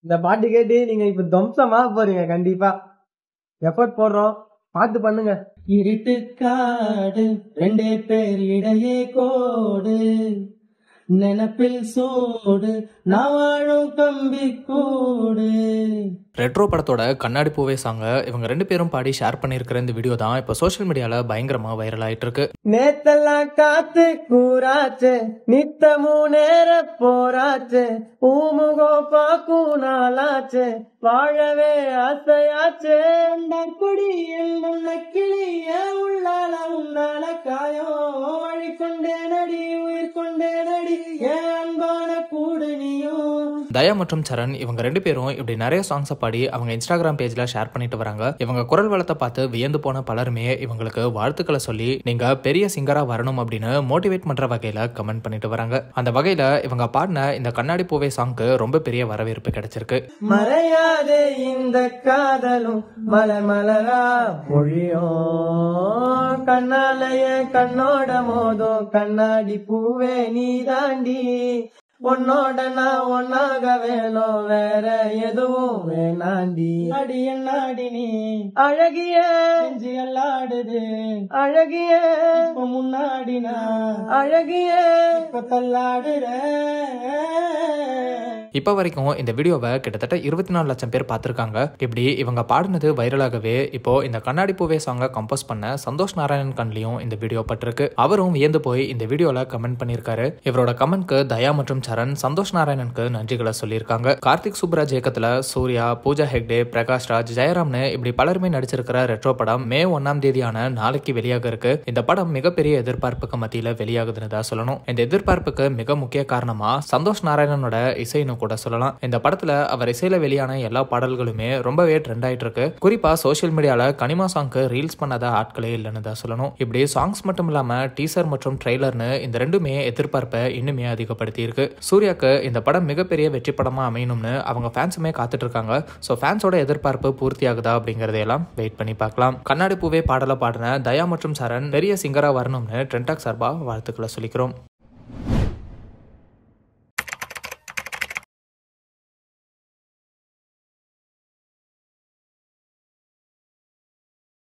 இந்த பாட்டு கேட்டு நீங்க இப்ப துவம்சமா போறீங்க. கண்டிப்பா எஃபர்ட் போடுறோம், பார்த்து பண்ணுங்க. இருட்டு காடு 2 பேர் இடையே கோடு, நினப்பில் சோடு நான் வாழும் கம்பி கூடு. ரெட்ரோ படத்தோட கண்ணாடி பூவே சாங்க இவங்க 2 பேரும் பாடி ஷேர் பண்ணியிருக்கிற இந்த வீடியோ தான் இப்போ சோஷியல் மீடியால பயங்கரமா வைரல் ஆயிட்டு இருக்கு. நேத்தெல்லாம் காத்து கூறாச்சு, நித்தமும் நேர போராச்சு, ஊமுகோ பாக்கும் நாளாச்சு, வாழவே ஆசையாச்சு. கொடியில் நல்ல கிளிய உள்ளால உன்னால காயம் வழி கொண்டே நடி உயிர் கொண்டே நடி என் அன்பான கூடு நீயும். தயா மற்றும் சரண் இவங்க 2 பேரும் இப்படி நிறைய சாங்ஸை பாடி அவங்க இன்ஸ்டாகிராம் பேஜ்ல ஷேர் பண்ணிட்டு வராங்க. இவங்க குரல் வளத்தை பார்த்து வியந்து போன பலருமே இவங்களுக்கு வாழ்த்துக்களை சொல்லி நீங்க பெரிய சிங்கரா வரணும் அப்படின்னு மோட்டிவேட் பண்ற வகையில கமெண்ட் பண்ணிட்டு வராங்க. அந்த வகையில இவங்க பாடின இந்த கண்ணாடி பூவே சாங்க்கு ரொம்ப பெரிய வரவேற்பு கிடைச்சிருக்கு. மறையாதே இந்த காதலும் மலர் மலரா பொழியும், கண்ணாலய கண்ணோட மோதும் கண்ணாடி பூவே நீ தாண்டி, உன்னோட நான் ஒன்னாக வேணும் வேற எதுவும் வேணாண்டி. அடி என்னாடி நீ அழகிய நெஞ்சு எல்லாடுது, அழகிய இப்ப முன்னாடி நான் அழகிய இப்ப தள்ளாடுற. இப்ப வரைக்கும் இந்த வீடியோவை கிட்டத்தட்ட 24 லட்சம் பேர் பார்த்திருக்காங்க. இப்படி இவங்க பாடினது வைரலாகவே இப்போ இந்த கண்ணாடி பூவே சாங்க கம்போஸ் பண்ண சந்தோஷ் நாராயணன் கண்லயும் இந்த வீடியோ பட்டிருக்கு. அவரும் வியந்து போய் இந்த வீடியோல கமெண்ட் பண்ணிருக்காரு. இவரோட கமெண்ட்க்கு தயா மற்றும் சரண் சந்தோஷ் நாராயணனுக்கு நன்றிகளை சொல்லியிருக்காங்க. கார்த்திக் சுப்ராஜ் இயக்கத்துல சூர்யா, பூஜா ஹெக்டே, பிரகாஷ் ராஜ், ஜெயராம்னு இப்படி பலருமே நடிச்சிருக்கிற ரெட்ரோ படம் மே 1ஆம் தேதியான நாளைக்கு வெளியாக இருக்கு. இந்த படம் மிகப்பெரிய எதிர்பார்ப்புக்கு மத்தியில வெளியாகுதுன்னு தான் சொல்லணும். இந்த எதிர்பார்ப்புக்கு மிக முக்கிய காரணமா சந்தோஷ் நாராயணனோட இசைன்னு கூட சொல்லலாம். இந்த படத்துல அவர் இசையில வெளியான எல்லா பாடல்களுமே ரொம்பவே ட்ரெண்ட் ஆயிட்டு இருக்கு. குறிப்பா சோசியல் மீடியால கனிமா சாங்க்கு ரீல்ஸ் பண்ணாத ஆட்களே இல்லைன்னு தான் சொல்லணும். இப்படி சாங்ஸ் மட்டும் இல்லாம டீசர் மற்றும் ட்ரெய்லர்னு இந்த ரெண்டுமே எதிர்பார்ப்பை இன்னுமே அதிகப்படுத்தி இருக்கு. சூர்யாக்கு இந்த படம் மிகப்பெரிய வெற்றி படமா அமையணும்னு அவங்க ஃபேன்ஸுமே காத்துட்டு இருக்காங்க. ஸோ ஃபேன்ஸோட எதிர்பார்ப்பு பூர்த்தி ஆகுதா அப்படிங்கறதையெல்லாம் வெயிட் பண்ணி பார்க்கலாம். கண்ணாடி பூவே பாடலை பாடின தயா மற்றும் சரண் பெரிய சிங்கரா வரணும்னு ட்ரெண்டாக் சார்பா வாழ்த்துக்களை சொல்லிக்கிறோம்.